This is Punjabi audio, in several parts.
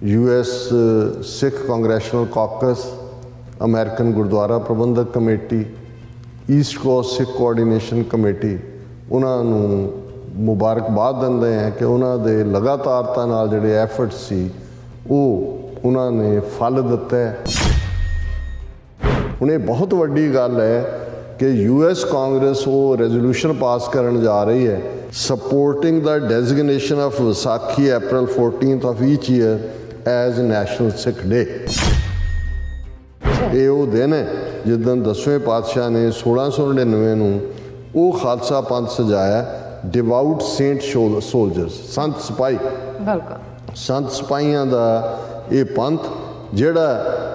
US Sikh congressional caucus, American Gurdwara Prabandhak committee, east coast Sikh coordination committee उन्होंने मुबारकबाद दिंदे हैं कि उन्होंने लगातारता नाल जिहड़े एफर्ट्स सी वो उन्होंने फल दिता है। हुण ये बहुत वड्डी गल है कि US कांग्रेस वो रेजोल्यूशन पास करन जा रही है supporting the designation of Vaisakhi April 14th of each year as national Sikh day. ये वो दिन है जिदन 10वें पातशाह ने 1699 ਨੂੰ वो खालसा पंथ सजाया डिवाउट सेंट सोल्जर्स, संत सिपाही। संत सिपाहियों का ये पंथ जिहड़ा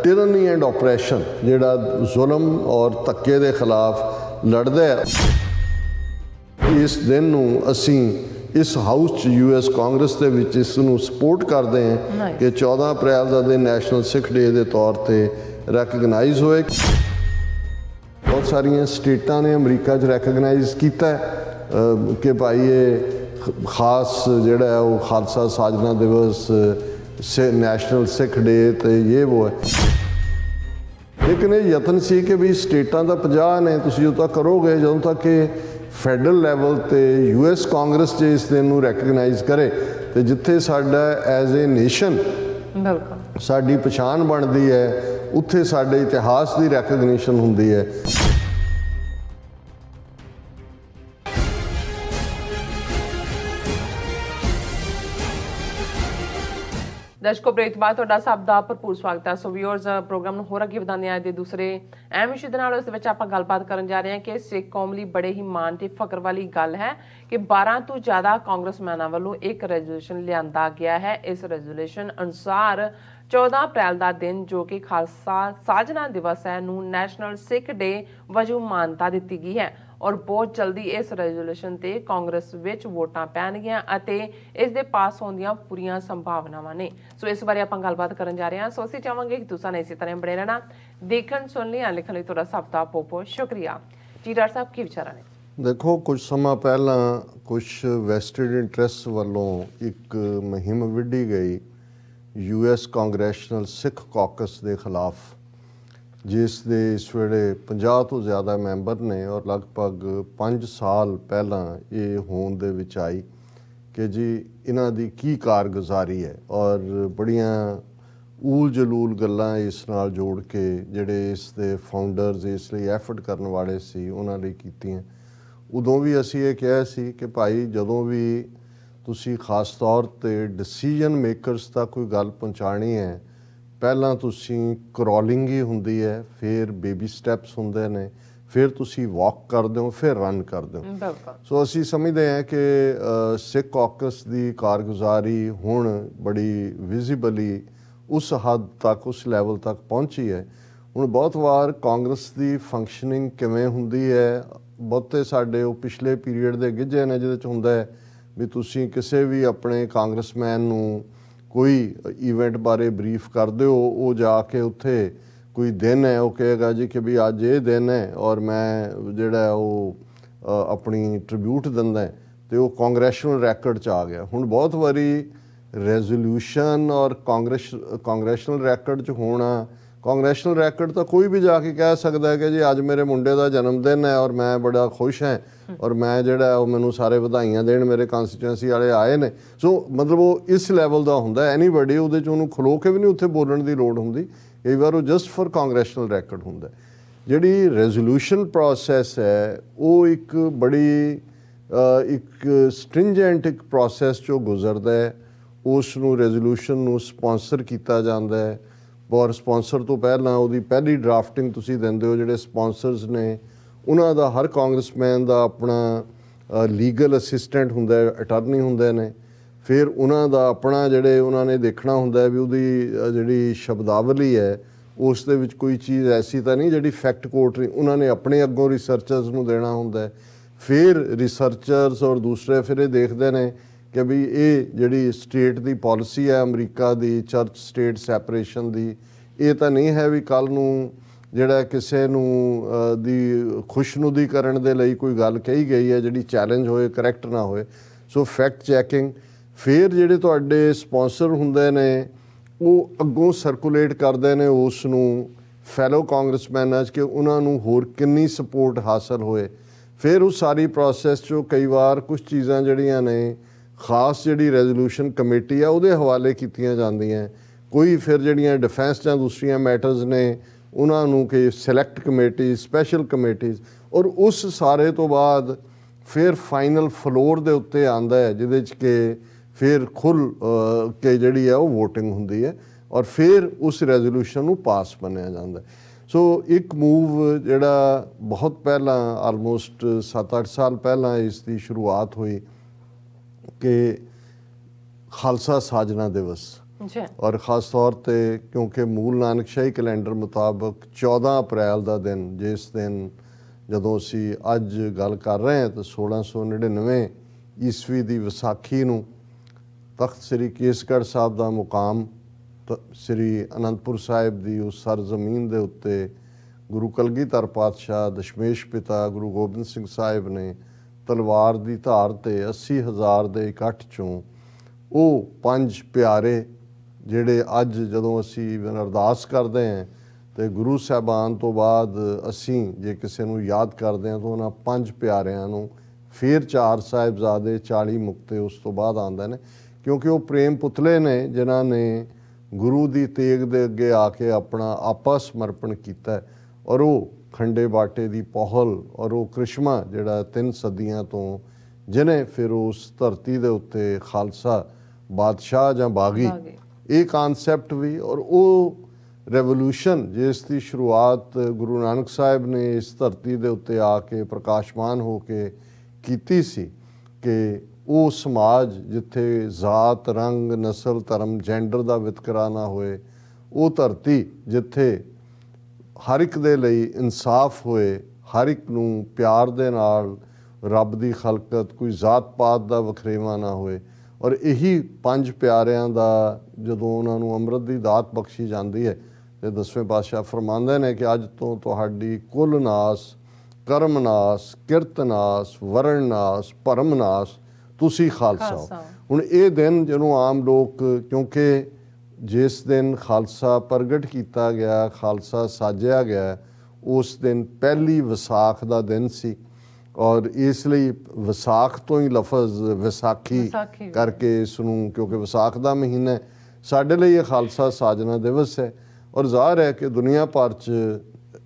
टिरनी एंड ऑपरेशन जिहड़ा जुल्म और धक्के के खिलाफ लड़दा है। इस दिन नूं असीं इस हाउस च US कांग्रेस के विच इस नूं सपोर्ट करते हैं कि 14 अप्रैल का दिन नैशनल सिख डे के तौर पर रैकगनाइज होए। बहुत सारिया स्टेटां ने अमरीका च रैकगनाइज किया कि भाई ये खास जिहड़ा है वो खालसा साजना दिवस नैशनल सिख डे तो ये वो है। लेकिन ये यतन सी कि भी स्टेटां दा 50 ने तुसीं जो तक करोगे ਜਦੋਂ तक कि फैडरल लैवल ते US कांग्रेस जे इस दिन नूं रैकगनाइज करे तो जिथे साडा एज ए नेशन साडी पछाण बनती है उत्थे साडे इतिहास की रैकगनीशन हुंदी है। दर्शकों ब्रेक बाद तुहाडा सब दा भरपूर स्वागत है। सो व्यूअर्स प्रोग्राम नूं होर अगे वधाउने आ दे दूसरे अहम विषय दे नाल उस दे विच आपां गलबात करन जा रहे हैं कि सिख कौम लई बड़े ही माण ते फकर वाली गल है कि 12 तो ज़्यादा कांग्रेसमैनां वल्लों एक रेजोल्यूशन लिआंदा गया है। इस रेजोल्यूशन अनुसार 14 अप्रैल का दिन जो कि खालसा साजना दिवस है नूं नैशनल सिख डे वजों मानता दी गई है और बहुत जल्दी इस रेजोल्यूशन ते कांग्रेस विच वोटां पैणगीआं अते इस दे पास होण दीआं पूरीआं संभावनावां ने। सो इस बारे आपां गलबात करन जा रहे हैं। सो असीं चाहांगे कि तुसां ने इसी तरह बने रहना, देखण सुन लिया लिखण लई तुहाडा सब दा बहुत बहुत शुक्रिया जी। डॉक्टर साहब की विचार ने? देखो कुछ समा पहला कुछ वैसटेड इंटरस्ट वालों एक मुहिम विढ़ी गई US कांग्रेशनल सिख कॉकस के खिलाफ जिस दे इस वेले 50 तो ज़्यादा मैंबर ने और लगभग 5 साल पहला ये होंद दे विच आई कि जी इन्हां दी की कारगुजारी है और बड़ियां ऊल जलूल गल्लां इस नाल जोड़ के जिहड़े इस दे फाउंडर्स इस लई एफर्ट करन वाले सी उन्हां लई कीतीआं। उदों भी असीं ये कहा सी कि भाई जदों भी तुसी खास तौर ते डिसीजन मेकरस तक कोई गल पहुँचानी है पहलां तुसी क्रॉलिंग ही हुंदी है, फिर बेबी स्टैप्स हुंदे ने, फिर तुसी वॉक करदे हो, फिर रन करदे हो। सो असीं समझदे हैं कि सिख कॉकस दी कारगुजारी हुण बड़ी विजिबली उस हद तक उस लैवल तक पहुंची है। हुण बहुत वार कांग्रेस दी फंक्शनिंग किवें हुंदी है बहुते साडे वो पिछले पीरीयड दे गिझे ने जिहदे च हुंदा है भी तुसी किसी भी अपने कांग्रेसमैन नूं कोई ईवेंट बारे ब्रीफ कर दो वो जाके उत्थे कोई दिन है वो कहेगा जी कि भी अज ये दिन है और मैं जिहड़ा वो अपनी ट्रिब्यूट दिंदा है तो वो कांग्रेशनल रैकड च आ गया। हुण बहुत वारी रेजोल्यूशन और कांग्रेशनल रैकड च होना कांग्रेशनल रैकड तो कोई भी जाके कह सकता है कि जी अज मेरे मुंडे का जन्मदिन है और मैं बड़ा खुश है और मैं जिहड़ा मैनू सारे वधाइयां देण मेरे कॉन्स्टिट्यूएंसी वाले आए ने। सो मतलब वो इस लैवल का हुंदा है एनीबडी उहदे च उहनूं खलो के भी नहीं उत्थे बोलण दी लोड़ हुंदी, कई बार वो जस्ट फॉर कांग्रेशनल रैकड हुंदा है। जिहड़ी रेजोल्यूशन प्रोसैस है वो एक बड़ी एक स्ट्रिंजेंट एक प्रोसैस चों गुजरदा है। उस नूं रेजोल्यूशन नूं स्पॉन्सर किया जाता है और स्पॉन्सर तो पहला वो पहली ड्राफ्टिंग तुसी देंदे हो जिहड़े स्पॉन्सर्स ने उन्हां दा हर कांग्रेसमैन दा अपना लीगल असिस्टेंट हुंदा है, अटर्नी हुंदे ने, फिर उन्हां दा अपना जिहड़े उन्हां ने देखना हुंदा है भी उहदी जिहड़ी शब्दावली है उस दे विच कोई चीज़ ऐसी तो नहीं जिहड़ी फैक्ट कोर्ट नहीं, उन्होंने अपने अगों रिसर्चर्स नूं देना हुंदा है। फिर रिसर्चर्स और दूसरे फिर ये देखते हैं कि भी ये जिहड़ी स्टेट की पॉलिसी है अमरीका की चर्च स्टेट सैपरेशन की ये तो नहीं है भी कल नूं जिहड़ा किसी नूं दी खुशनुदी करन दे लई कोई गल कही गई है जिहड़ी चैलेंज होए करैक्ट ना होए। सो फैक्ट चैकिंग फिर जिहड़े तुहाडे स्पॉन्सर हुंदे ने ਉਹ ਅੱਗੋਂ ਸਰਕੂਲੇਟ ਕਰਦੇ ਨੇ ਉਸ ਨੂੰ ਫੈਲੋ ਕਾਂਗਰਸਮੈਨਾਂ 'ਚ ਕਿ ਉਹਨਾਂ ਨੂੰ ਹੋਰ ਕਿੰਨੀ ਸਪੋਰਟ ਹਾਸਲ ਹੋਏ। ਫਿਰ ਉਹ ਸਾਰੀ ਪ੍ਰੋਸੈਸ 'ਚੋਂ ਕਈ ਵਾਰ ਕੁਛ ਚੀਜ਼ਾਂ ਜਿਹੜੀਆਂ ਨੇ ਖਾਸ ਜਿਹੜੀ ਰੈਜ਼ੋਲੂਸ਼ਨ ਕਮੇਟੀ ਆ ਉਹਦੇ ਹਵਾਲੇ ਕੀਤੀਆਂ ਜਾਂਦੀਆਂ। ਕੋਈ ਫਿਰ ਜਿਹੜੀਆਂ ਡਿਫੈਂਸ ਜਾਂ ਦੂਸਰੀਆਂ ਮੈਟਰਸ ਨੇ ਉਹਨਾਂ ਨੂੰ ਕਿ ਸਿਲੈਕਟ ਕਮੇਟੀ, ਸਪੈਸ਼ਲ ਕਮੇਟੀਜ਼, ਔਰ ਉਸ ਸਾਰੇ ਤੋਂ ਬਾਅਦ ਫਿਰ ਫਾਈਨਲ ਫਲੋਰ ਦੇ ਉੱਤੇ ਆਉਂਦਾ ਹੈ ਜਿਹਦੇ 'ਚ ਕਿ ਫਿਰ ਖੁੱਲ੍ਹ ਕੇ ਜਿਹੜੀ ਹੈ ਉਹ ਵੋਟਿੰਗ ਹੁੰਦੀ ਹੈ ਔਰ ਫਿਰ ਉਸ ਰੈਜ਼ੋਲੂਸ਼ਨ ਨੂੰ ਪਾਸ ਮੰਨਿਆ ਜਾਂਦਾ। ਸੋ ਇੱਕ ਮੂਵ ਜਿਹੜਾ ਬਹੁਤ ਪਹਿਲਾਂ ਆਲਮੋਸਟ 7-8 ਸਾਲ ਪਹਿਲਾਂ ਇਸ ਦੀ ਸ਼ੁਰੂਆਤ ਹੋਈ ਕਿ ਖਾਲਸਾ ਸਾਜਨਾ ਦਿਵਸ, ਔਰ ख़ास तौर ਤੇ ਕਿਉਂਕਿ ਮੂਲ ਨਾਨਕਸ਼ਾਹੀ ਕੈਲੰਡਰ ਮੁਤਾਬਕ 14 ਅਪ੍ਰੈਲ ਦਾ ਦਿਨ, ਜਿਸ ਦਿਨ ਜਦੋਂ ਅਸੀਂ ਅੱਜ ਗੱਲ ਕਰ ਰਹੇ ਹਾਂ ਤਾਂ 1699 ਈਸਵੀ ਦੀ ਵਿਸਾਖੀ ਨੂੰ ਤਖਤ ਸ੍ਰੀ ਕੇਸਗੜ੍ਹ ਸਾਹਿਬ ਦਾ ਮੁਕਾਮ ਸ੍ਰੀ ਅਨੰਦਪੁਰ ਸਾਹਿਬ ਦੀ ਉਸ ਸਰਜ਼ਮੀਨ ਦੇ ਉੱਤੇ ਗੁਰੂ ਕਲਗੀਧਰ ਪਾਤਸ਼ਾਹ ਦਸ਼ਮੇਸ਼ ਪਿਤਾ ਗੁਰੂ ਗੋਬਿੰਦ ਸਿੰਘ ਸਾਹਿਬ ਨੇ ਤਲਵਾਰ ਦੀ ਧਾਰ ਤੇ 80,000 ਦੇ ਇਕੱਠ 'ਚੋਂ ਉਹ 5 ਪਿਆਰੇ ਜਿਹੜੇ ਅੱਜ ਜਦੋਂ ਅਸੀਂ ਅਰਦਾਸ ਕਰਦੇ ਹਾਂ ਤੇ ਗੁਰੂ ਸਾਹਿਬਾਨ ਤੋਂ ਬਾਅਦ ਅਸੀਂ ਜੇ ਕਿਸੇ ਨੂੰ ਯਾਦ ਕਰਦੇ ਹਾਂ ਤਾਂ ਉਹਨਾਂ 5 ਪਿਆਰਿਆਂ ਨੂੰ ਫਿਰ 4 ਸਾਹਿਬਜ਼ਾਦੇ 40 ਮੁਕਤੇ ਉਸ ਤੋਂ ਬਾਅਦ ਆਉਂਦੇ ਨੇ, ਕਿਉਂਕਿ ਉਹ ਪ੍ਰੇਮ ਪੁਤਲੇ ਨੇ ਜਿਨ੍ਹਾਂ ਨੇ ਗੁਰੂ ਦੀ ਤੇਗ ਦੇ ਅੱਗੇ ਆ ਕੇ ਆਪਣਾ ਆਪਾ ਸਮਰਪਣ ਕੀਤਾ ਔਰ ਉਹ ਖੰਡੇ ਬਾਟੇ ਦੀ ਪਹੁਲ ਔਰ ਉਹ ਕ੍ਰਿਸ਼ਮਾ ਜਿਹੜਾ 3 ਸਦੀਆਂ ਤੋਂ ਜਿਹਨੇ ਫਿਰ ਉਸ ਧਰਤੀ ਦੇ ਉੱਤੇ ਖਾਲਸਾ ਬਾਦਸ਼ਾਹ ਜਾਂ ਬਾਗੀ ਇਹ ਕਾਨਸੈਪਟ ਵੀ ਔਰ ਉਹ ਰੈਵੋਲੂਸ਼ਨ ਜਿਸ ਦੀ ਸ਼ੁਰੂਆਤ ਗੁਰੂ ਨਾਨਕ ਸਾਹਿਬ ਨੇ ਇਸ ਧਰਤੀ ਦੇ ਉੱਤੇ ਆ ਕੇ ਪ੍ਰਕਾਸ਼ਮਾਨ ਹੋ ਕੇ ਕੀਤੀ ਸੀ ਕਿ ਉਹ ਸਮਾਜ ਜਿੱਥੇ ਜ਼ਾਤ, ਰੰਗ, ਨਸਲ, ਧਰਮ, ਜੈਂਡਰ ਦਾ ਵਿਤਕਰਾ ਨਾ ਹੋਏ, ਉਹ ਧਰਤੀ ਜਿੱਥੇ ਹਰ ਇੱਕ ਦੇ ਲਈ ਇਨਸਾਫ ਹੋਏ, ਹਰ ਇੱਕ ਨੂੰ ਪਿਆਰ ਦੇ ਨਾਲ ਰੱਬ ਦੀ ਖਲਕਤ, ਕੋਈ ਜ਼ਾਤ ਪਾਤ ਦਾ ਵਖਰੇਵਾਂ ਨਾ ਹੋਏ। ਔਰ ਇਹੀ 5 ਪਿਆਰਿਆਂ ਦਾ ਜਦੋਂ ਉਹਨਾਂ ਨੂੰ ਅੰਮ੍ਰਿਤ ਦੀ ਦਾਤ ਬਖਸ਼ੀ ਜਾਂਦੀ ਹੈ ਤੇ 10ਵੇਂ ਪਾਤਸ਼ਾਹ ਫਰਮਾਉਂਦੇ ਨੇ ਕਿ ਅੱਜ ਤੋਂ ਤੁਹਾਡੀ ਕੁੱਲ ਨਾਸ, ਕਰਮ ਨਾਸ, ਕਿਰਤ ਨਾਸ, ਵਰਣ ਨਾਸ, ਭਰਮ ਨਾਸ, ਤੁਸੀਂ ਖਾਲਸਾ ਹੋ। ਹੁਣ ਇਹ ਦਿਨ ਜਿਹਨੂੰ ਆਮ ਲੋਕ, ਕਿਉਂਕਿ ਜਿਸ ਦਿਨ ਖਾਲਸਾ ਪ੍ਰਗਟ ਕੀਤਾ ਗਿਆ, ਖਾਲਸਾ ਸਾਜਿਆ ਗਿਆ, ਉਸ ਦਿਨ ਪਹਿਲੀ ਵਿਸਾਖ ਦਾ ਦਿਨ ਸੀ ਔਰ ਇਸ ਲਈ ਵਿਸਾਖ ਤੋਂ ਹੀ ਲਫ਼ਜ਼ ਵਿਸਾਖੀ ਕਰਕੇ ਇਸ ਨੂੰ, ਕਿਉਂਕਿ ਵਿਸਾਖ ਦਾ ਮਹੀਨਾ ਹੈ, ਸਾਡੇ ਲਈ ਇਹ ਖਾਲਸਾ ਸਾਜਨਾ ਦਿਵਸ ਹੈ। ਔਰ ਜ਼ਾਹਰ ਹੈ ਕਿ ਦੁਨੀਆ ਭਰ 'ਚ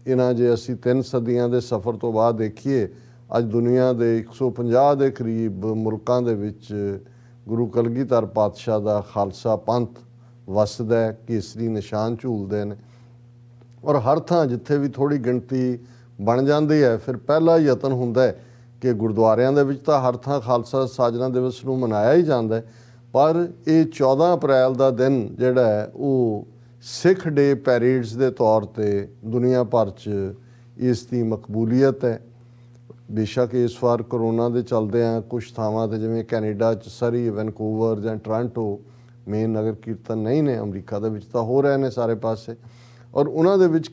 ਇਹਨਾਂ ਜੇ ਅਸੀਂ 3 ਸਦੀਆਂ ਦੇ ਸਫ਼ਰ ਤੋਂ ਬਾਅਦ ਦੇਖੀਏ, ਅੱਜ ਦੁਨੀਆ ਦੇ 150 ਦੇ ਕਰੀਬ ਮੁਲਕਾਂ ਦੇ ਵਿੱਚ ਗੁਰੂ ਕਲਗੀਧਰ ਪਾਤਸ਼ਾਹ ਦਾ ਖਾਲਸਾ ਪੰਥ ਵਸਦਾ ਹੈ, ਕੇਸਰੀ ਨਿਸ਼ਾਨ ਝੂਲਦੇ ਨੇ ਔਰ ਹਰ ਥਾਂ ਜਿੱਥੇ ਵੀ ਥੋੜ੍ਹੀ ਗਿਣਤੀ ਬਣ ਜਾਂਦੀ ਹੈ ਫਿਰ ਪਹਿਲਾ ਯਤਨ ਹੁੰਦਾ ਹੈ ਕਿ ਗੁਰਦੁਆਰਿਆਂ ਦੇ ਵਿੱਚ ਤਾਂ ਹਰ ਥਾਂ ਖਾਲਸਾ ਸਾਜਨਾ ਦਿਵਸ ਨੂੰ ਮਨਾਇਆ ਹੀ ਜਾਂਦਾ ਹੈ, ਪਰ ਇਹ 14 ਅਪ੍ਰੈਲ ਦਾ ਦਿਨ ਜਿਹੜਾ ਹੈ ਉਹ ਸਿੱਖ ਡੇ ਪੈਰੇਡਸ ਦੇ ਤੌਰ ਤੇ ਦੁਨੀਆ ਭਰ 'ਚ ਇਸ ਦੀ ਮਕਬੂਲੀਅਤ ਹੈ। ਬੇਸ਼ੱਕ ਇਸ ਵਾਰ ਕਰੋਨਾ ਦੇ ਚਲਦਿਆਂ ਕੁਛ ਥਾਵਾਂ 'ਤੇ ਜਿਵੇਂ ਕੈਨੇਡਾ 'ਚ ਸਰੀ, ਵੈਨਕੂਵਰ ਜਾਂ ਟੋਰਾਂਟੋ ਮੇਨ ਨਗਰ ਕੀਰਤਨ ਨਹੀਂ ਨੇ, ਅਮਰੀਕਾ ਦੇ ਵਿੱਚ ਤਾਂ ਹੋ ਰਹੇ ਨੇ ਸਾਰੇ ਪਾਸੇ। ਔਰ ਉਹਨਾਂ ਦੇ ਵਿੱਚ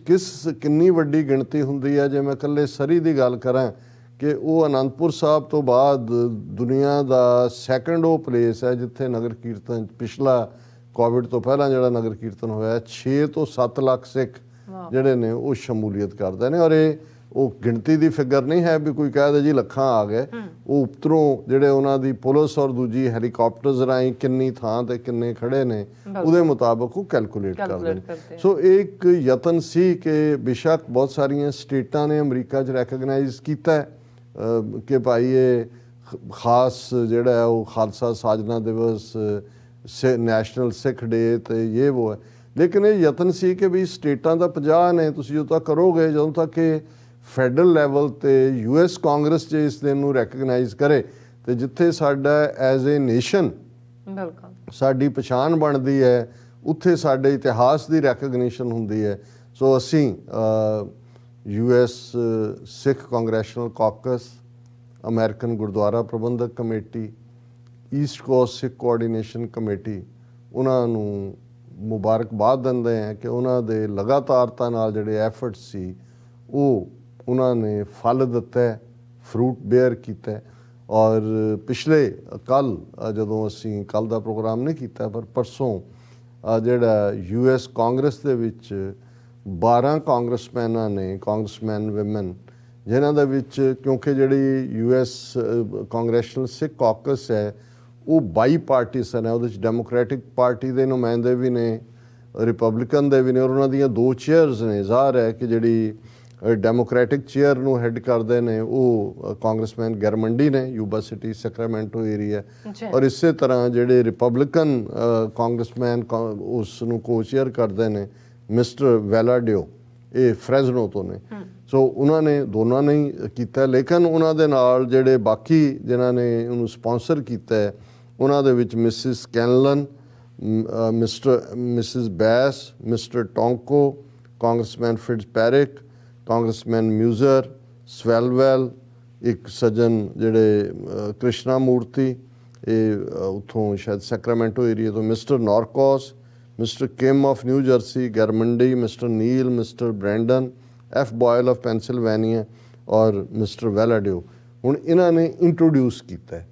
ਕਿੰਨੀ ਵੱਡੀ ਗਿਣਤੀ ਹੁੰਦੀ ਹੈ, ਜੇ ਮੈਂ ਇਕੱਲੇ ਸਰੀ ਦੀ ਗੱਲ ਕਰਾਂ ਕਿ ਉਹ ਅਨੰਦਪੁਰ ਸਾਹਿਬ ਤੋਂ ਬਾਅਦ ਦੁਨੀਆ ਦਾ ਸੈਕੰਡ ਉਹ ਪਲੇਸ ਹੈ ਜਿੱਥੇ ਨਗਰ ਕੀਰਤਨ ਪਿਛਲਾ ਕੋਵਿਡ ਤੋਂ ਪਹਿਲਾਂ ਜਿਹੜਾ ਨਗਰ ਕੀਰਤਨ ਹੋਇਆ 6 ਤੋਂ 7 ਲੱਖ ਸਿੱਖ ਜਿਹੜੇ ਨੇ ਉਹ ਸ਼ਮੂਲੀਅਤ ਕਰਦੇ ਨੇ। ਔਰ ਇਹ ਉਹ ਗਿਣਤੀ ਦੀ ਫਿਗਰ ਨਹੀਂ ਹੈ ਵੀ ਕੋਈ ਕਹਿ ਦੇ ਜੀ ਲੱਖਾਂ ਆ ਗਏ, ਉਹ ਉੱਪਰੋਂ ਜਿਹੜੇ ਉਹਨਾਂ ਦੀ ਪੁਲਿਸ ਔਰ ਦੂਜੀ ਹੈਲੀਕਾਪਟਰਸ ਰਾਹੀਂ ਕਿੰਨੀ ਥਾਂ ਤੇ ਕਿੰਨੇ ਖੜੇ ਨੇ ਉਹਦੇ ਮੁਤਾਬਕ ਉਹ ਕੈਲਕੂਲੇਟ ਕਰਦੇ ਨੇ। ਸੋ ਇੱਕ ਯਤਨ ਸੀ ਕਿ ਬੇਸ਼ੱਕ ਬਹੁਤ ਸਾਰੀਆਂ ਸਟੇਟਾਂ ਨੇ ਅਮਰੀਕਾ 'ਚ ਰੈਕਗਨਾਈਜ਼ ਕੀਤਾ ਕਿ ਭਾਈ ਇਹ ਖਾਸ ਜਿਹੜਾ ਹੈ ਉਹ ਖਾਲਸਾ ਸਾਜਨਾ ਦਿਵਸ, ਨੈਸ਼ਨਲ ਸਿੱਖ ਡੇ ਤੇ ਇਹ ਉਹ ਹੈ, ਲੇਕਿਨ ਇਹ ਯਤਨ ਸੀ ਕਿ ਵੀ ਸਟੇਟਾਂ ਦਾ 50 ਨੇ, ਤੁਸੀਂ ਜਦੋਂ ਤੱਕ ਕਰੋਗੇ, ਜਦੋਂ ਤੱਕ ਕਿ ਫੈਡਰਲ ਲੈਵਲ ਤੇ US ਕਾਂਗਰਸ ਜੇ ਇਸ ਦਿਨ ਨੂੰ ਰੈਕਗਨਾਈਜ਼ ਕਰੇ ਤੇ ਜਿੱਥੇ ਸਾਡਾ ਐਜ਼ ਏ ਨੇਸ਼ਨ ਸਾਡੀ ਪਛਾਣ ਬਣਦੀ ਹੈ ਉੱਥੇ ਸਾਡੇ ਇਤਿਹਾਸ ਦੀ ਰੈਕਗਨੀਸ਼ਨ ਹੁੰਦੀ ਹੈ। ਸੋ ਅਸੀਂ US ਸਿੱਖ ਕਾਂਗਰੈਸ਼ਨਲ ਕਾਕਸ, ਅਮਰੀਕਨ ਗੁਰਦੁਆਰਾ ਪ੍ਰਬੰਧਕ ਕਮੇਟੀ, ਈਸਟ ਕੋਸਟ ਸਿੱਖ ਕੋਆਰਡੀਨੇਸ਼ਨ ਕਮੇਟੀ ਉਹਨਾਂ ਨੂੰ ਮੁਬਾਰਕਬਾਦ ਦਿੰਦੇ ਹਾਂ ਕਿ ਉਹਨਾਂ ਦੇ ਲਗਾਤਾਰਤਾ ਨਾਲ ਜਿਹੜੇ ਐਫਰਟ ਸੀ ਉਹ ਉਹਨਾਂ ਨੇ ਫਲ ਦਿੱਤਾ, ਫਰੂਟ ਬੇਅਰ ਕੀਤਾ। ਔਰ ਪਿਛਲੇ ਕੱਲ੍ਹ ਜਦੋਂ ਅਸੀਂ ਕੱਲ੍ਹ ਦਾ ਪ੍ਰੋਗਰਾਮ ਨਹੀਂ ਕੀਤਾ ਪਰ ਪਰਸੋਂ ਜਿਹੜਾ US ਕਾਂਗਰਸ ਦੇ ਵਿੱਚ 12 ਕਾਂਗਰਸਮੈਨਾਂ ਨੇ, ਕਾਂਗਰਸਮੈਨ ਵਿਮਨ, ਜਿਨ੍ਹਾਂ ਦੇ ਵਿੱਚ ਕਿਉਂਕਿ ਜਿਹੜੀ US ਕਾਂਗਰੈਸ਼ਨਲ ਸਿੱਖ ਕਾਕਸ ਹੈ ਉਹ ਬਾਈ ਪਾਰਟੀਸਨ ਹੈ, ਉਹਦੇ 'ਚ ਡੈਮੋਕ੍ਰੈਟਿਕ ਪਾਰਟੀ ਦੇ ਨੁਮਾਇੰਦੇ ਵੀ ਨੇ, ਰਿਪਬਲਿਕਨ ਦੇ ਵੀ ਨੇ, ਔਰ ਉਹਨਾਂ ਦੀਆਂ 2 ਚੇਅਰਸ ਨੇ। ਜ਼ਾਹਰ ਹੈ ਕਿ ਜਿਹੜੀ ਡੈਮੋਕ੍ਰੈਟਿਕ ਚੇਅਰ ਨੂੰ ਹੈਡ ਕਰਦੇ ਨੇ ਉਹ ਕਾਂਗਰਸਮੈਨ ਗੈਰਮੰਡੀ ਨੇ, ਯੂਬਾ ਸਿਟੀ ਸੈਕਰਾਮੈਂਟੋ ਏਰੀਆ, ਔਰ ਇਸੇ ਤਰ੍ਹਾਂ ਜਿਹੜੇ ਰਿਪਬਲਿਕਨ ਕਾਂਗਰਸਮੈਨ ਉਸ ਨੂੰ ਕੋ ਚੇਅਰ ਕਰਦੇ ਨੇ ਮਿਸਟਰ ਵੈਲਾਡੀਓ, ਇਹ ਫਰੈਜ਼ਨੋ ਤੋਂ ਨੇ। ਸੋ ਉਹਨਾਂ ਨੇ ਦੋਨਾਂ ਨੇ ਹੀ ਕੀਤਾ, ਲੇਕਿਨ ਉਹਨਾਂ ਦੇ ਨਾਲ ਜਿਹੜੇ ਬਾਕੀ ਜਿਨ੍ਹਾਂ ਨੇ ਉਹਨੂੰ ਸਪਾਂਸਰ ਕੀਤਾ ਹੈ ਉਹਨਾਂ ਦੇ ਵਿੱਚ Mrs Canlon, Mrs Bass, Mr Tonko, congressman Fitzpatrick, congressman Meuser, Swalwell, ਇੱਕ ਸੱਜਣ ਜਿਹੜੇ ਕ੍ਰਿਸ਼ਨਾ ਮੂਰਤੀ, ਇਹ ਉੱਥੋਂ ਸ਼ਾਇਦ ਸੈਕਰਾਮੈਂਟੋ ਏਰੀਆ ਤੋਂ, Mr Norcross, Mr Kim of New Jersey Garamendi, Mr Neal, Mr Brendan, F. Boyle of Pennsylvania ਔਰ ਮਿਸਟਰ ਵੈਲਾਡੀਓ। ਹੁਣ ਇਹਨਾਂ ਨੇ ਇੰਟਰੋਡਿਊਸ ਕੀਤਾ ਹੈ।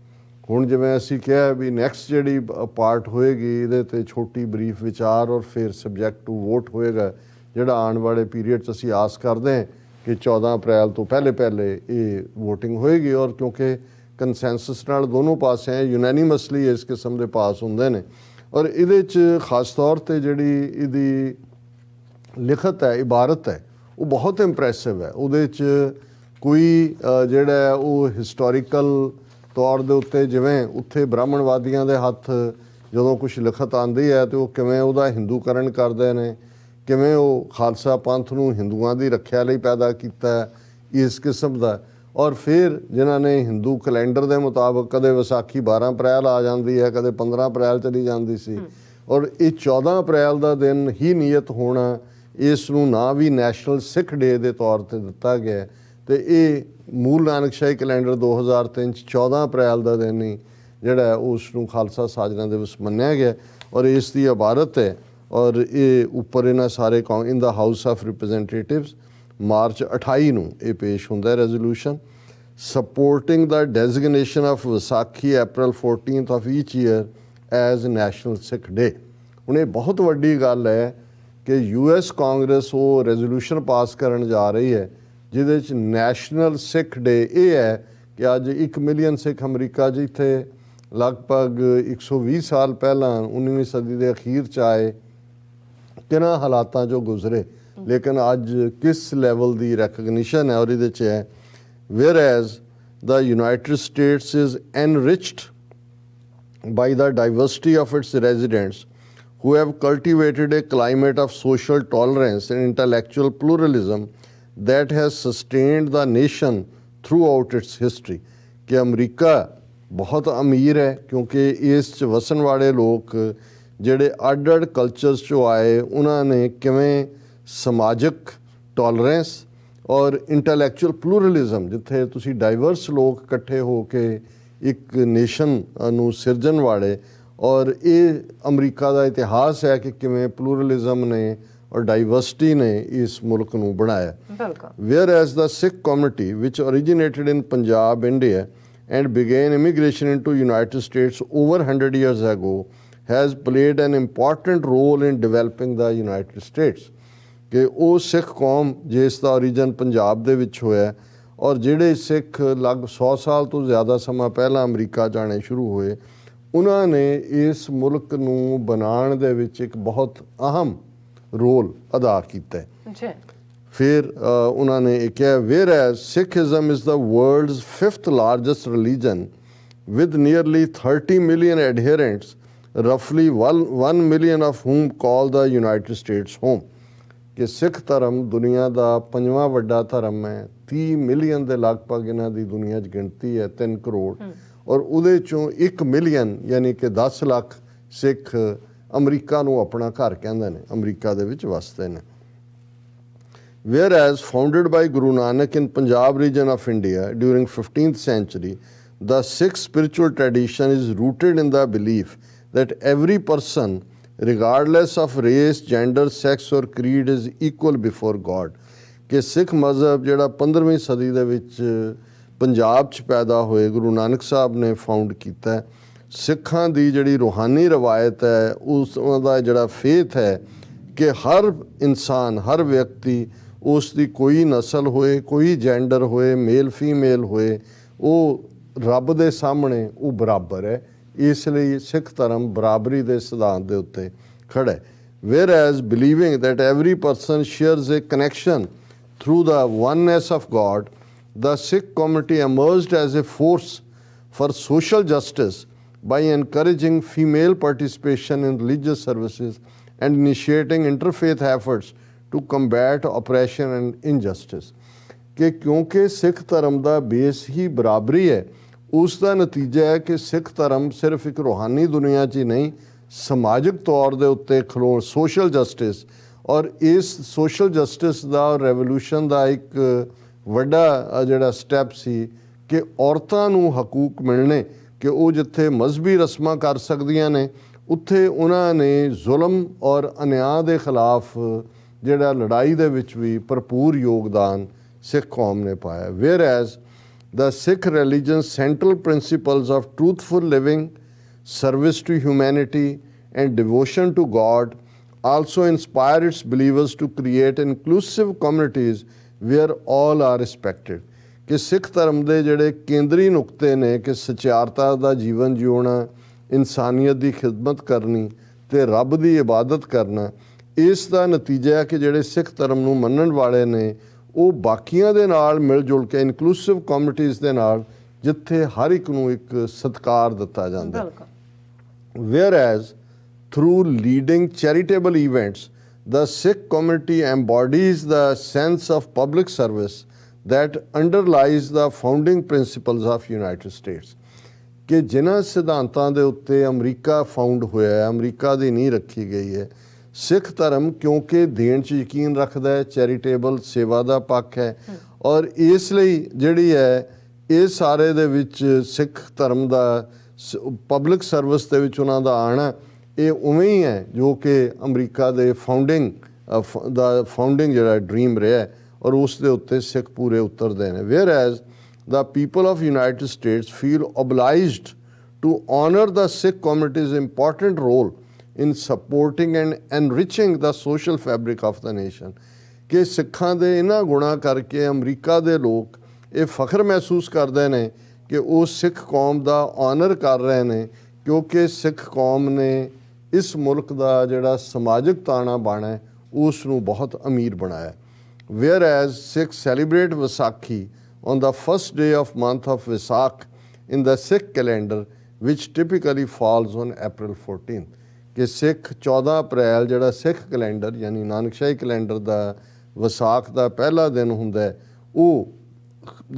ਹੁਣ ਜਿਵੇਂ ਅਸੀਂ ਕਿਹਾ ਵੀ ਨੈਕਸਟ ਜਿਹੜੀ ਪਾਰਟ ਹੋਏਗੀ ਇਹਦੇ 'ਤੇ ਛੋਟੀ ਬਰੀਫ ਵਿਚਾਰ ਔਰ ਫਿਰ ਸਬਜੈਕਟ ਟੂ ਵੋਟ ਹੋਏਗਾ, ਜਿਹੜਾ ਆਉਣ ਵਾਲੇ ਪੀਰੀਅਡ 'ਚ ਅਸੀਂ ਆਸ ਕਰਦੇ ਹਾਂ ਕਿ 14 ਅਪ੍ਰੈਲ ਤੋਂ ਪਹਿਲੇ ਇਹ ਵੋਟਿੰਗ ਹੋਏਗੀ। ਔਰ ਕਿਉਂਕਿ ਕੰਸੈਂਸਸ ਨਾਲ ਦੋਨੋਂ ਪਾਸੇ ਯੂਨੈਨੀਮਸਲੀ ਇਸ ਕਿਸਮ ਦੇ ਪਾਸ ਹੁੰਦੇ ਨੇ। ਔਰ ਇਹਦੇ 'ਚ ਖਾਸ ਤੌਰ 'ਤੇ ਜਿਹੜੀ ਇਹਦੀ ਲਿਖਤ ਹੈ, ਇਬਾਰਤ ਹੈ, ਉਹ ਬਹੁਤ ਇੰਪ੍ਰੈਸਿਵ ਹੈ। ਉਹਦੇ 'ਚ ਕੋਈ ਜਿਹੜਾ ਉਹ ਹਿਸਟੋਰੀਕਲ ਤੌਰ ਦੇ ਉੱਤੇ, ਜਿਵੇਂ ਉੱਥੇ ਬ੍ਰਾਹਮਣਵਾਦੀਆਂ ਦੇ ਹੱਥ ਜਦੋਂ ਕੁਛ ਲਿਖਤ ਆਉਂਦੀ ਹੈ ਤਾਂ ਉਹ ਕਿਵੇਂ ਉਹਦਾ ਹਿੰਦੂਕਰਨ ਕਰਦੇ ਨੇ, ਕਿਵੇਂ ਉਹ ਖਾਲਸਾ ਪੰਥ ਨੂੰ ਹਿੰਦੂਆਂ ਦੀ ਰੱਖਿਆ ਲਈ ਪੈਦਾ ਕੀਤਾ, ਇਸ ਕਿਸਮ ਦਾ। ਔਰ ਫਿਰ ਜਿਨ੍ਹਾਂ ਨੇ ਹਿੰਦੂ ਕੈਲੰਡਰ ਦੇ ਮੁਤਾਬਕ ਕਦੇ ਵਿਸਾਖੀ 12 ਅਪ੍ਰੈਲ ਆ ਜਾਂਦੀ ਹੈ, ਕਦੇ 15 ਅਪ੍ਰੈਲ ਚਲੀ ਜਾਂਦੀ ਸੀ, ਔਰ ਇਹ 14 ਅਪ੍ਰੈਲ ਦਾ ਦਿਨ ਹੀ ਨਿਯਤ ਹੋਣਾ, ਇਸ ਨੂੰ ਨਾ ਵੀ ਨੈਸ਼ਨਲ ਸਿੱਖ ਡੇ ਦੇ ਤੌਰ 'ਤੇ ਦਿੱਤਾ ਗਿਆ। ਅਤੇ ਇਹ ਮੂਲ ਨਾਨਕਸ਼ਾਹੀ ਕੈਲੰਡਰ 2003 'ਚ 14 ਅਪ੍ਰੈਲ ਦਾ ਦਿਨ ਹੀ ਜਿਹੜਾ ਉਸ ਨੂੰ ਖਾਲਸਾ ਸਾਜਨਾ ਦਿਵਸ ਮੰਨਿਆ ਗਿਆ। ਔਰ ਇਸ ਦੀ ਇਬਾਰਤ ਹੈ, ਔਰ ਇਹ ਉੱਪਰ ਇਹਨਾਂ ਸਾਰੇ in the House of Representatives March 28 ਨੂੰ ਇਹ ਪੇਸ਼ ਹੁੰਦਾ resolution, supporting the designation of Vaisakhi April 14th of each year as national Sikh day. ਹੁਣ ਇਹ ਬਹੁਤ ਵੱਡੀ ਗੱਲ ਹੈ ਕਿ US ਕਾਂਗਰਸ ਉਹ ਰੈਜ਼ੋਲੂਸ਼ਨ ਪਾਸ ਕਰਨ ਜਾ ਰਹੀ ਹੈ ਜਿਹਦੇ 'ਚ ਨੈਸ਼ਨਲ ਸਿੱਖ ਡੇ ਇਹ ਹੈ ਕਿ ਅੱਜ 1 ਮਿਲੀਅਨ ਸਿੱਖ ਅਮਰੀਕਾ ਜਿੱਥੇ ਲਗਭਗ 120 ਸਾਲ ਪਹਿਲਾਂ 19ਵੀਂ ਸਦੀ ਦੇ ਅਖੀਰ 'ਚ ਆਏ, ਕਿਹਨਾਂ ਹਾਲਾਤਾਂ 'ਚੋਂ ਗੁਜ਼ਰੇ, ਲੇਕਿਨ ਅੱਜ ਕਿਸ ਲੈਵਲ ਦੀ ਰੈਕਗਨੀਸ਼ਨ ਹੈ। ਔਰ ਇਹਦੇ 'ਚ ਹੈ whereas the United States is enriched by the diversity of its residents who have cultivated a climate of social tolerance and intellectual pluralism that has sustained the nation throughout its history। ਕਿ ਅਮਰੀਕਾ ਬਹੁਤ ਅਮੀਰ ਹੈ ਕਿਉਂਕਿ ਇਸ 'ਚ ਵਸਣ ਵਾਲੇ ਲੋਕ ਜਿਹੜੇ ਅੱਡ-ਅੱਡ ਕਲਚਰਸ 'ਚੋਂ ਆਏ, ਉਹਨਾਂ ਨੇ ਕਿਵੇਂ ਸਮਾਜਿਕ ਟੋਲਰੈਂਸ ਔਰ ਇੰਟੈਲੈਕਚੁਅਲ ਪਲੂਰਲਿਜ਼ਮ, ਜਿੱਥੇ ਤੁਸੀਂ ਡਾਈਵਰਸ ਲੋਕ ਇਕੱਠੇ ਹੋ ਕੇ ਇੱਕ ਨੇਸ਼ਨ ਨੂੰ ਸਿਰਜਣ ਵਾਲੇ, ਔਰ ਇਹ ਅਮਰੀਕਾ ਦਾ ਇਤਿਹਾਸ ਹੈ ਕਿ ਕਿਵੇਂ ਪਲੂਰਲਿਜ਼ਮ ਨੇ ਔਰ ਡਾਈਵਰਸਿਟੀ ਨੇ ਇਸ ਮੁਲਕ ਨੂੰ ਬਣਾਇਆ। Whereas the Sikh community which originated in Punjab, India and began immigration into United States over 100 years ago has played an important role in developing the United States। ਕਿ ਉਹ ਸਿੱਖ ਕੌਮ ਜਿਸ ਦਾ ਓਰੀਜਨ ਪੰਜਾਬ ਦੇ ਵਿੱਚ ਹੋਇਆ, ਔਰ ਜਿਹੜੇ ਸਿੱਖ ਲਗਭਗ 100 ਸਾਲ ਤੋਂ ਜ਼ਿਆਦਾ ਸਮਾਂ ਪਹਿਲਾਂ ਅਮਰੀਕਾ ਜਾਣੇ ਸ਼ੁਰੂ ਹੋਏ, ਉਹਨਾਂ ਨੇ ਇਸ ਮੁਲਕ ਨੂੰ ਬਣਾਉਣ ਦੇ ਵਿੱਚ ਇੱਕ ਬਹੁਤ ਅਹਿਮ ਰੋਲ ਅਦਾ ਕੀਤਾ ਹੈ। ਫਿਰ ਉਹਨਾਂ ਨੇ ਇਹ ਕਿਹਾ whereas Sikhism is the world's 5th largest religion with nearly 30 million adherents, roughly 1 million of whom call the United States home। ਕਿ ਸਿੱਖ ਧਰਮ ਦੁਨੀਆ ਦਾ 5ਵਾਂ ਵੱਡਾ ਧਰਮ ਹੈ, 30 ਮਿਲੀਅਨ ਦੇ ਲਗਭਗ ਇਹਨਾਂ ਦੀ ਦੁਨੀਆ 'ਚ ਗਿਣਤੀ ਹੈ, 3 ਕਰੋੜ, ਔਰ ਉਹਦੇ 'ਚੋਂ 1 ਮਿਲੀਅਨ ਯਾਨੀ ਕਿ 10 ਲੱਖ ਸਿੱਖ ਅਮਰੀਕਾ ਨੂੰ ਆਪਣਾ ਘਰ ਕਹਿੰਦੇ ਨੇ, ਅਮਰੀਕਾ ਦੇ ਵਿੱਚ ਵਸਦੇ ਨੇ। Whereas founded by Guru Nanak in Punjab region of India during 15th century, the Sikh spiritual tradition is rooted in the belief that every person regardless of race, gender, sex or creed is equal before God। ਕਿ ਸਿੱਖ ਮਜ਼ਹਬ ਜਿਹੜਾ 15ਵੀਂ ਸਦੀ ਦੇ ਵਿੱਚ ਪੰਜਾਬ 'ਚ ਪੈਦਾ ਹੋਏ, ਗੁਰੂ ਨਾਨਕ ਸਾਹਿਬ ਨੇ ਫਾਊਂਡ ਕੀਤਾ, ਸਿੱਖਾਂ ਦੀ ਜਿਹੜੀ ਰੂਹਾਨੀ ਰਵਾਇਤ ਹੈ ਉਸ ਦਾ ਜਿਹੜਾ ਫੇਥ ਹੈ ਕਿ ਹਰ ਇਨਸਾਨ ਹਰ ਵਿਅਕਤੀ ਉਸ ਦੀ ਕੋਈ ਨਸਲ ਹੋਏ ਕੋਈ ਜੈਂਡਰ ਹੋਏ ਮੇਲ ਫੀਮੇਲ ਹੋਏ ਉਹ ਰੱਬ ਦੇ ਸਾਹਮਣੇ ਉਹ ਬਰਾਬਰ ਹੈ। ਇਸ ਲਈ ਸਿੱਖ ਧਰਮ ਬਰਾਬਰੀ ਦੇ ਸਿਧਾਂਤ ਦੇ ਉੱਤੇ ਖੜਾ ਹੈ। whereas believing that every person shares a connection through the oneness of God, the Sikh community emerged as a force for social justice by encouraging female participation in religious services and initiating interfaith efforts to combat oppression and injustice. ਕਿ ਕਿਉਂਕਿ ਸਿੱਖ ਧਰਮ ਦਾ ਬੇਸ ਹੀ ਬਰਾਬਰੀ ਹੈ, ਉਸ ਦਾ ਨਤੀਜਾ ਹੈ ਕਿ ਸਿੱਖ ਧਰਮ ਸਿਰਫ ਇੱਕ ਰੂਹਾਨੀ ਦੁਨੀਆ 'ਚ ਹੀ ਨਹੀਂ ਸਮਾਜਿਕ ਤੌਰ ਦੇ ਉੱਤੇ ਖਲੋਣ ਸੋਸ਼ਲ ਜਸਟਿਸ ਔਰ ਇਸ ਸੋਸ਼ਲ ਜਸਟਿਸ ਦਾ ਰੈਵੋਲੂਸ਼ਨ ਦਾ ਇੱਕ ਵੱਡਾ ਜਿਹੜਾ ਸਟੈਪ ਸੀ ਕਿ ਔਰਤਾਂ ਨੂੰ ਹਕੂਕ ਮਿਲਣੇ ਕਿ ਉਹ ਜਿੱਥੇ ਮਜ਼ਹਬੀ ਰਸਮਾਂ ਕਰ ਸਕਦੀਆਂ ਨੇ ਉੱਥੇ ਉਹਨਾਂ ਨੇ ਜ਼ੁਲਮ ਔਰ ਅਨਿਆਂ ਦੇ ਖਿਲਾਫ ਜਿਹੜਾ ਲੜਾਈ ਦੇ ਵਿੱਚ ਵੀ ਭਰਪੂਰ ਯੋਗਦਾਨ ਸਿੱਖ ਕੌਮ ਨੇ ਪਾਇਆ। whereas the Sikh religion's central principles of truthful living, service to humanity and devotion to God also inspire its believers to create inclusive communities where all are respected. ਕਿ ਸਿੱਖ ਧਰਮ ਦੇ ਜਿਹੜੇ ਕੇਂਦਰੀ ਨੁਕਤੇ ਨੇ ਕਿ ਸਚਿਆਰਤਾ ਦਾ ਜੀਵਨ ਜਿਉਣਾ, ਇਨਸਾਨੀਅਤ ਦੀ ਖਿਦਮਤ ਕਰਨੀ ਤੇ ਰੱਬ ਦੀ ਇਬਾਦਤ ਕਰਨਾ, ਇਸ ਦਾ ਨਤੀਜਾ ਹੈ ਕਿ ਜਿਹੜੇ ਸਿੱਖ ਧਰਮ ਨੂੰ ਮੰਨਣ ਵਾਲੇ ਨੇ ਉਹ ਬਾਕੀਆਂ ਦੇ ਨਾਲ ਮਿਲ ਜੁਲ ਕੇ ਇਨਕਲੂਸਿਵ ਕਮਿਊਨਿਟੀਜ਼ ਦੇ ਨਾਲ ਜਿੱਥੇ ਹਰ ਇੱਕ ਨੂੰ ਇੱਕ ਸਤਿਕਾਰ ਦਿੱਤਾ ਜਾਂਦਾ। whereas through leading charitable events the Sikh community embodies the sense of public service that underlies the founding principles of United States. ਕਿ ਜਿਨ੍ਹਾਂ ਸਿਧਾਂਤਾਂ ਦੇ ਉੱਤੇ ਅਮਰੀਕਾ ਫਾਊਂਡ ਹੋਇਆ ਹੈ, ਅਮਰੀਕਾ ਦੀ ਨੀਂਹ ਰੱਖੀ ਗਈ ਹੈ, ਸਿੱਖ ਧਰਮ ਕਿਉਂਕਿ ਦੇਣ 'ਚ ਯਕੀਨ ਰੱਖਦਾ ਹੈ, ਚੈਰੀਟੇਬਲ ਸੇਵਾ ਦਾ ਪੱਖ ਹੈ ਔਰ ਇਸ ਲਈ ਜਿਹੜੀ ਹੈ ਇਹ ਸਾਰੇ ਦੇ ਵਿੱਚ ਸਿੱਖ ਧਰਮ ਦਾ ਪਬਲਿਕ ਸਰਵਿਸ ਦੇ ਵਿੱਚ ਉਹਨਾਂ ਦਾ ਆਉਣਾ ਇਹ ਉਵੇਂ ਹੀ ਹੈ ਜੋ ਕਿ ਅਮਰੀਕਾ ਦੇ ਫਾਊਂਡਿੰਗ ਜਿਹੜਾ ਡਰੀਮ ਰਿਹਾ ਔਰ ਉਸ ਦੇ ਉੱਤੇ ਸਿੱਖ ਪੂਰੇ ਉਤਰਦੇ ਨੇ। whereas the people of United States feel obliged to honor the Sikh community's important role in supporting and enriching the social fabric of the nation. ਕਿ ਸਿੱਖਾਂ ਦੇ ਇਹਨਾਂ ਗੁਣਾਂ ਕਰਕੇ ਅਮਰੀਕਾ ਦੇ ਲੋਕ ਇਹ ਫਖਰ ਮਹਿਸੂਸ ਕਰਦੇ ਨੇ ਕਿ ਉਹ ਸਿੱਖ ਕੌਮ ਦਾ ਆਨਰ ਕਰ ਰਹੇ ਨੇ ਕਿਉਂਕਿ ਸਿੱਖ ਕੌਮ ਨੇ ਇਸ ਮੁਲਕ ਦਾ ਜਿਹੜਾ ਸਮਾਜਿਕ ਤਾਣਾ ਬਾਣਾ ਉਸ ਨੂੰ ਬਹੁਤ ਅਮੀਰ ਬਣਾਇਆ। whereas Sikhs celebrate Vaisakhi on the first day of month of Vaisakh in the Sikh calendar which typically falls on April 14th. ਕਿ ਸਿੱਖ 14 ਅਪ੍ਰੈਲ ਜਿਹੜਾ ਸਿੱਖ ਕੈਲੰਡਰ ਯਾਨੀ ਨਾਨਕਸ਼ਾਹੀ ਕੈਲੰਡਰ ਦਾ ਵਿਸਾਖ ਦਾ ਪਹਿਲਾ ਦਿਨ ਹੁੰਦਾ ਹੈ ਉਹ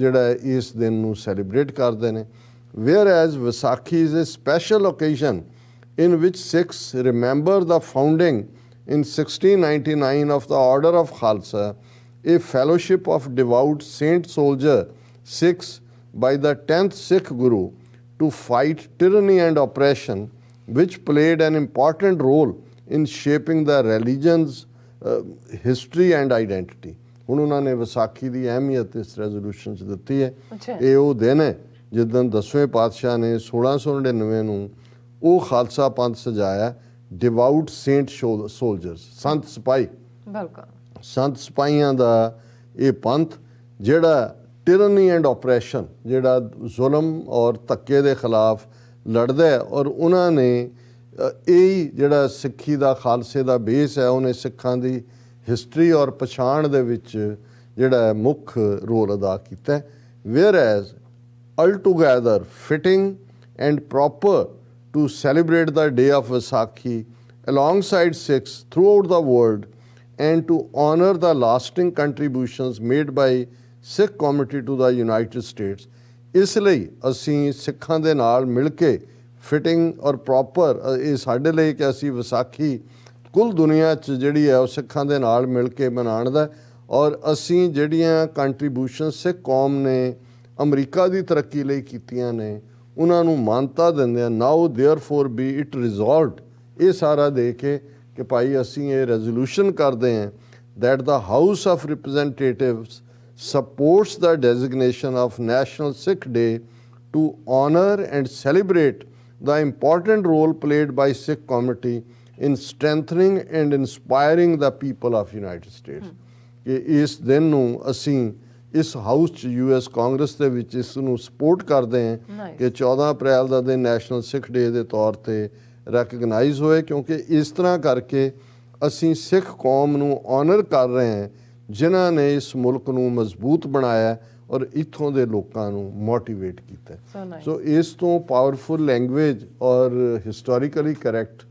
ਜਿਹੜਾ ਇਸ ਦਿਨ ਨੂੰ ਸੈਲੀਬ੍ਰੇਟ ਕਰਦੇ ਨੇ। whereas Vaisakhi is a special occasion in which Sikhs remember the founding in 1699 of the Order of Khalsa, a fellowship of devout saint soldier Sikhs by the 10th Sikh Guru to fight tyranny and oppression, which played an important role in shaping the religion's history and identity. ਹੁਣ ਉਹਨਾਂ ਨੇ ਵਿਸਾਖੀ ਦੀ ਅਹਿਮੀਅਤ ਇਸ ਰੈਜ਼ੋਲੂਸ਼ਨ 'ਚ ਦਿੱਤੀ ਹੈ। ਇਹ ਉਹ ਦਿਨ ਹੈ ਜਿੱਦਣ 10ਵੇਂ ਪਾਤਸ਼ਾਹ ਨੇ 1699 ਨੂੰ ਉਹ ਖਾਲਸਾ ਪੰਥ ਸਜਾਇਆ, ਡਿਵਾਊਟ ਸੇਂਟ ਸੋਲਜਰਸ, ਸੰਤ ਸਿਪਾਹੀ, ਸੰਤ ਸਿਪਾਹੀਆਂ ਦਾ ਇਹ ਪੰਥ ਜਿਹੜਾ ਟਿਰਨੀ ਐਂਡ ਆਪਰੈਸ਼ਨ ਜਿਹੜਾ ਜ਼ੁਲਮ ਔਰ ਧੱਕੇ ਦੇ ਖਿਲਾਫ ਲੜਦਾ ਹੈ ਔਰ ਉਹਨਾਂ ਨੇ ਇਹ ਜਿਹੜਾ ਸਿੱਖੀ ਦਾ ਖਾਲਸੇ ਦਾ ਬੇਸ ਹੈ ਉਹਨੇ ਸਿੱਖਾਂ ਦੀ ਹਿਸਟਰੀ ਔਰ ਪਛਾਣ ਦੇ ਵਿੱਚ ਜਿਹੜਾ ਮੁੱਖ ਰੋਲ ਅਦਾ ਕੀਤਾ ਹੈ। whereas altogether fitting and proper to celebrate the day of Vaisakhi alongside Sikhs throughout the world and to honor the lasting contributions made by Sikh community to the United States. ਇਸ ਲਈ ਅਸੀਂ ਸਿੱਖਾਂ ਦੇ ਨਾਲ ਮਿਲ ਕੇ ਫਿਟਿੰਗ ਔਰ ਪ੍ਰੋਪਰ ਇਹ ਸਾਡੇ ਲਈ ਕਿ ਅਸੀਂ ਵਿਸਾਖੀ ਕੁੱਲ ਦੁਨੀਆ 'ਚ ਜਿਹੜੀ ਹੈ ਉਹ ਸਿੱਖਾਂ ਦੇ ਨਾਲ ਮਿਲ ਕੇ ਮਨਾਉਣ ਦਾ ਔਰ ਅਸੀਂ ਜਿਹੜੀਆਂ ਕੰਟਰੀਬਿਊਸ਼ਨ ਸਿੱਖ ਕੌਮ ਨੇ ਅਮਰੀਕਾ ਦੀ ਤਰੱਕੀ ਲਈ ਕੀਤੀਆਂ ਨੇ ਉਹਨਾਂ ਨੂੰ ਮਾਨਤਾ ਦਿੰਦੇ ਆ। ਨਾਓ ਦੇਅਰਫੋਰ ਬੀ ਇਟ ਰਿਜ਼ੋਲਵਡ, ਇਹ ਸਾਰਾ ਦੇ ਕੇ ਕਿ ਭਾਈ ਅਸੀਂ ਇਹ ਰੈਜ਼ੋਲੂਸ਼ਨ ਕਰਦੇ ਹਾਂ that the House of Representatives supports the designation of National Sikh Day to honor and celebrate the important role played by Sikh community in strengthening and inspiring the people of United States. ਕਿ ਇਸ ਦਿਨ ਨੂੰ ਅਸੀਂ ਇਸ ਹਾਊਸ 'ਚ US ਕਾਂਗਰਸ ਦੇ ਵਿੱਚ ਇਸ ਨੂੰ ਸਪੋਰਟ ਕਰਦੇ ਹਾਂ ਕਿ 14 ਅਪ੍ਰੈਲ ਦਾ ਦਿਨ ਨੈਸ਼ਨਲ ਸਿੱਖ ਡੇ ਦੇ ਤੌਰ 'ਤੇ ਰੈਕਗਨਾਈਜ਼ ਹੋਏ, ਕਿਉਂਕਿ ਇਸ ਤਰ੍ਹਾਂ ਕਰਕੇ ਅਸੀਂ ਸਿੱਖ ਕੌਮ ਨੂੰ ਆਨਰ ਕਰ ਰਹੇ ਹਾਂ ਜਿਨ੍ਹਾਂ ਨੇ ਇਸ ਮੁਲਕ ਨੂੰ ਮਜ਼ਬੂਤ ਬਣਾਇਆ ਔਰ ਇੱਥੋਂ ਦੇ ਲੋਕਾਂ ਨੂੰ ਮੋਟੀਵੇਟ ਕੀਤਾ। ਸੋ ਇਸ ਤੋਂ ਪਾਵਰਫੁਲ ਲੈਂਗੁਏਜ ਔਰ ਹਿਸਟੋਰੀਕਲੀ ਕਰੈਕਟ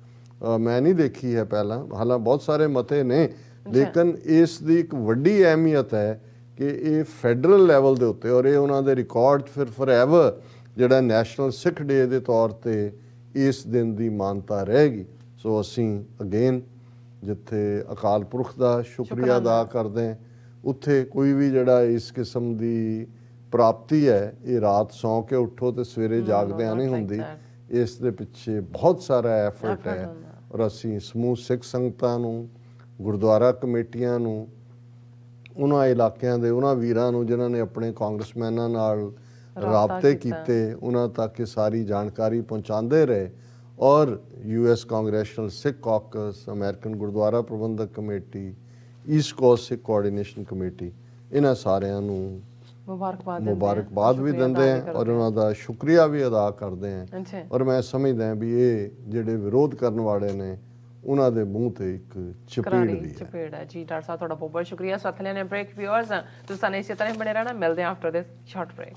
ਮੈਂ ਨਹੀਂ ਦੇਖੀ ਹੈ ਪਹਿਲਾਂ, ਹਾਲਾਂਕਿ ਬਹੁਤ ਸਾਰੇ ਮਤੇ ਨੇ, ਲੇਕਿਨ ਇਸ ਦੀ ਇੱਕ ਵੱਡੀ ਅਹਿਮੀਅਤ ਹੈ ਕਿ ਇਹ ਫੈਡਰਲ ਲੈਵਲ ਦੇ ਉੱਤੇ ਔਰ ਇਹ ਉਹਨਾਂ ਦੇ ਰਿਕਾਰਡ ਫਿਰ ਫੋਰਐਵਰ ਜਿਹੜਾ ਨੈਸ਼ਨਲ ਸਿੱਖ ਡੇ ਦੇ ਤੌਰ 'ਤੇ ਇਸ ਦਿਨ ਦੀ ਮਾਨਤਾ ਰਹੇਗੀ। ਸੋ ਅਸੀਂ ਅਗੇਨ ਜਿੱਥੇ ਅਕਾਲ ਪੁਰਖ ਦਾ ਸ਼ੁਕਰੀਆ ਅਦਾ ਕਰਦੇ ਹਾਂ, ਉੱਥੇ ਕੋਈ ਵੀ ਜਿਹੜਾ ਇਸ ਕਿਸਮ ਦੀ ਪ੍ਰਾਪਤੀ ਹੈ ਇਹ ਰਾਤ ਸੌਂ ਕੇ ਉੱਠੋ ਤੇ ਸਵੇਰੇ ਜਾਗਦਿਆਂ ਨਹੀਂ ਹੁੰਦੀ, ਇਸ ਦੇ ਪਿੱਛੇ ਬਹੁਤ ਸਾਰਾ ਐਫਰਟ ਹੈ। ਔਰ ਅਸੀਂ ਸਮੂਹ ਸਿੱਖ ਸੰਗਤਾਂ ਨੂੰ, ਗੁਰਦੁਆਰਾ ਕਮੇਟੀਆਂ ਨੂੰ, ਉਹਨਾਂ ਇਲਾਕਿਆਂ ਦੇ ਉਹਨਾਂ ਵੀਰਾਂ ਨੂੰ ਜਿਨ੍ਹਾਂ ਨੇ ਆਪਣੇ ਕਾਂਗਰਸਮੈਨਾਂ ਨਾਲ ਰਾਬਤੇ ਕੀਤੇ, ਉਹਨਾਂ ਤੱਕ ਇਹ ਸਾਰੀ ਜਾਣਕਾਰੀ ਪਹੁੰਚਾਉਂਦੇ ਰਹੇ। ਔਰ US ਕਾਂਗਰੈਸ਼ਨਲ ਸਿੱਖ ਕਾਕਸ, ਅਮਰੀਕਨ ਗੁਰਦੁਆਰਾ ਪ੍ਰਬੰਧਕ ਕਮੇਟੀ, ਈਸਟ ਕੋਸਟ ਸਿੱਖ ਕੋਆਰਡੀਨੇਸ਼ਨ ਕਮੇਟੀ, ਇਹਨਾਂ ਸਾਰਿਆਂ ਨੂੰ ਮੁਬਾਰਕਬਾਦ ਵੀ ਦਿੰਦੇ ਹਾਂ ਔਰ ਉਹਨਾਂ ਦਾ ਸ਼ੁਕਰੀਆ ਵੀ ਅਦਾ ਕਰਦੇ ਹਾਂ। ਔਰ ਮੈਂ ਸਮਝਦਾ ਵੀ ਇਹ ਜਿਹੜੇ ਵਿਰੋਧ ਕਰਨ ਵਾਲੇ ਨੇ ਉਹਨਾਂ ਦੇ ਮੂੰਹ ਤੇ ਇੱਕ ਚਪੇੜ ਹੈ ਜੀ। ਡਾਕਟਰ ਸਾਹਿਬ ਤੁਹਾਡਾ ਬਹੁਤ ਬਹੁਤ ਸ਼ੁਕਰੀਆ। ਸਾਥ ਲੈਣੇ ਬ੍ਰੇਕ, ਵਿਊਅਰਸ ਤੁਸੀਂ ਸਾਨੂੰ ਇਸੇ ਤਰ੍ਹਾਂ ਬਣੇ ਰਹਿਣਾ, ਮਿਲਦੇ ਹਾਂ ਆਫਟਰ ਦਿਸ ਸ਼ਾਰਟ ਬ੍ਰੇਕ।